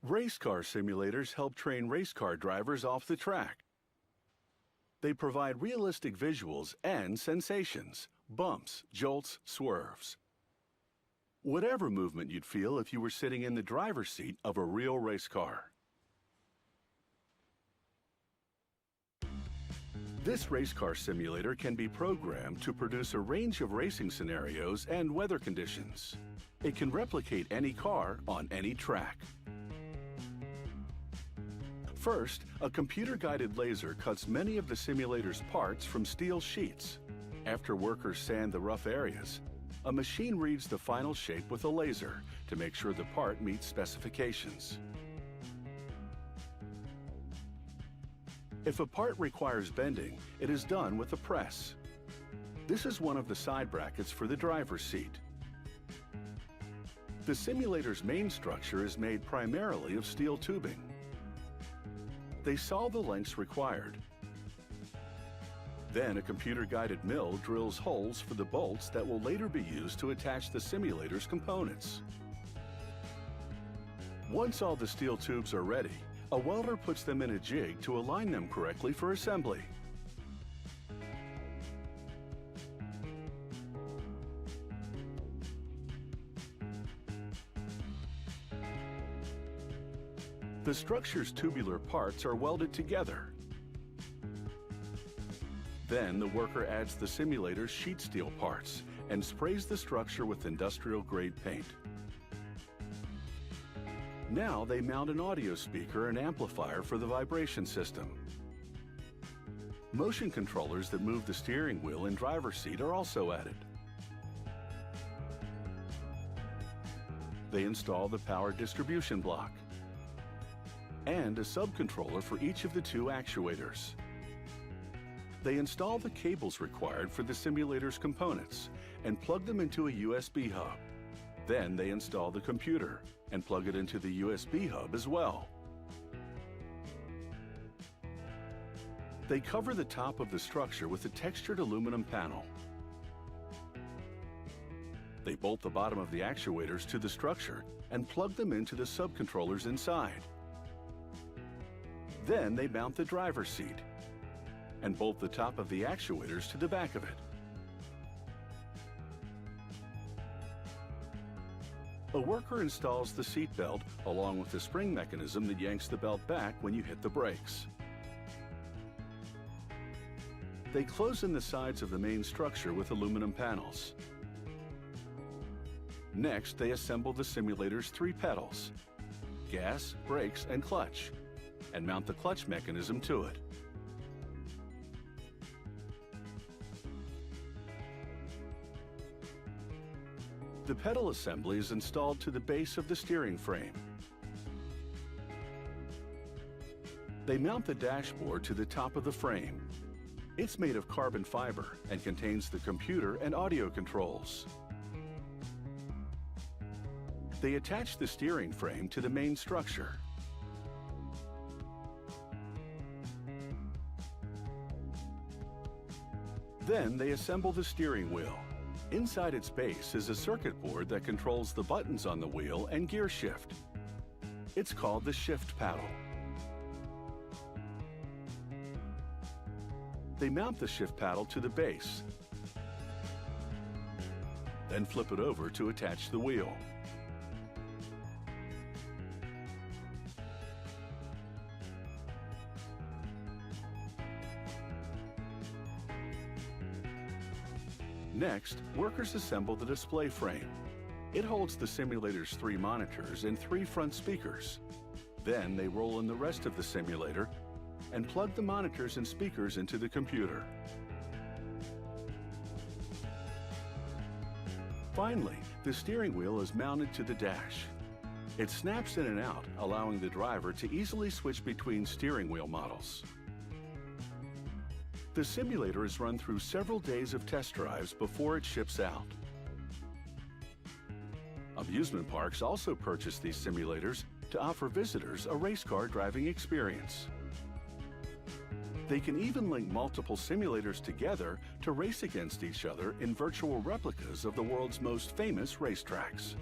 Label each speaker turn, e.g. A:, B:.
A: Race car simulators help train race car drivers off the track. They provide realistic visuals and sensations, bumps, jolts, swerves. Whatever movement you'd feel if you were sitting in the driver's seat of a real race car. This race car simulator can be programmed to produce a range of racing scenarios and weather conditions. It can replicate any car on any track. First, a computer-guided laser cuts many of the simulator's parts from steel sheets. After workers sand the rough areas, a machine reads the final shape with a laser to make sure the part meets specifications. If a part requires bending, it is done with a press. This is one of the side brackets for the driver's seat. The simulator's main structure is made primarily of steel tubing. They saw the lengths required. Then a computer-guided mill drills holes for the bolts that will later be used to attach the simulator's components. Once all the steel tubes are ready, a welder puts them in a jig to align them correctly for assembly. The structure's tubular parts are welded together. Then the worker adds the simulator's sheet steel parts and sprays the structure with industrial-grade paint. Now they mount an audio speaker and amplifier for the vibration system. Motion controllers that move the steering wheel and driver's seat are also added. They install the power distribution block and a subcontroller for each of the two actuators. They install the cables required for the simulator's components and plug them into a USB hub. Then they install the computer and plug it into the USB hub as well. They cover the top of the structure with a textured aluminum panel. They bolt the bottom of the actuators to the structure and plug them into the subcontrollers inside. Then they mount the driver's seat and bolt the top of the actuators to the back of it. A worker installs the seat belt along with the spring mechanism that yanks the belt back when you hit the brakes. They close in the sides of the main structure with aluminum panels. Next, they assemble the simulator's 3 pedals: gas, brakes, and clutch, and mount the clutch mechanism to it. The pedal assembly is installed to the base of the steering frame. They mount the dashboard to the top of the frame. It's made of carbon fiber and contains the computer and audio controls. They attach the steering frame to the main structure. Then they assemble the steering wheel. Inside its base is a circuit board that controls the buttons on the wheel and gear shift. It's called the shift paddle. They mount the shift paddle to the base, then flip it over to attach the wheel. Next, workers assemble the display frame. It holds the simulator's 3 monitors and 3 front speakers. Then they roll in the rest of the simulator and plug the monitors and speakers into the computer. Finally, the steering wheel is mounted to the dash. It snaps in and out, allowing the driver to easily switch between steering wheel models. The simulator is run through several days of test drives before it ships out. Amusement parks also purchase these simulators to offer visitors a race car driving experience. They can even link multiple simulators together to race against each other in virtual replicas of the world's most famous racetracks.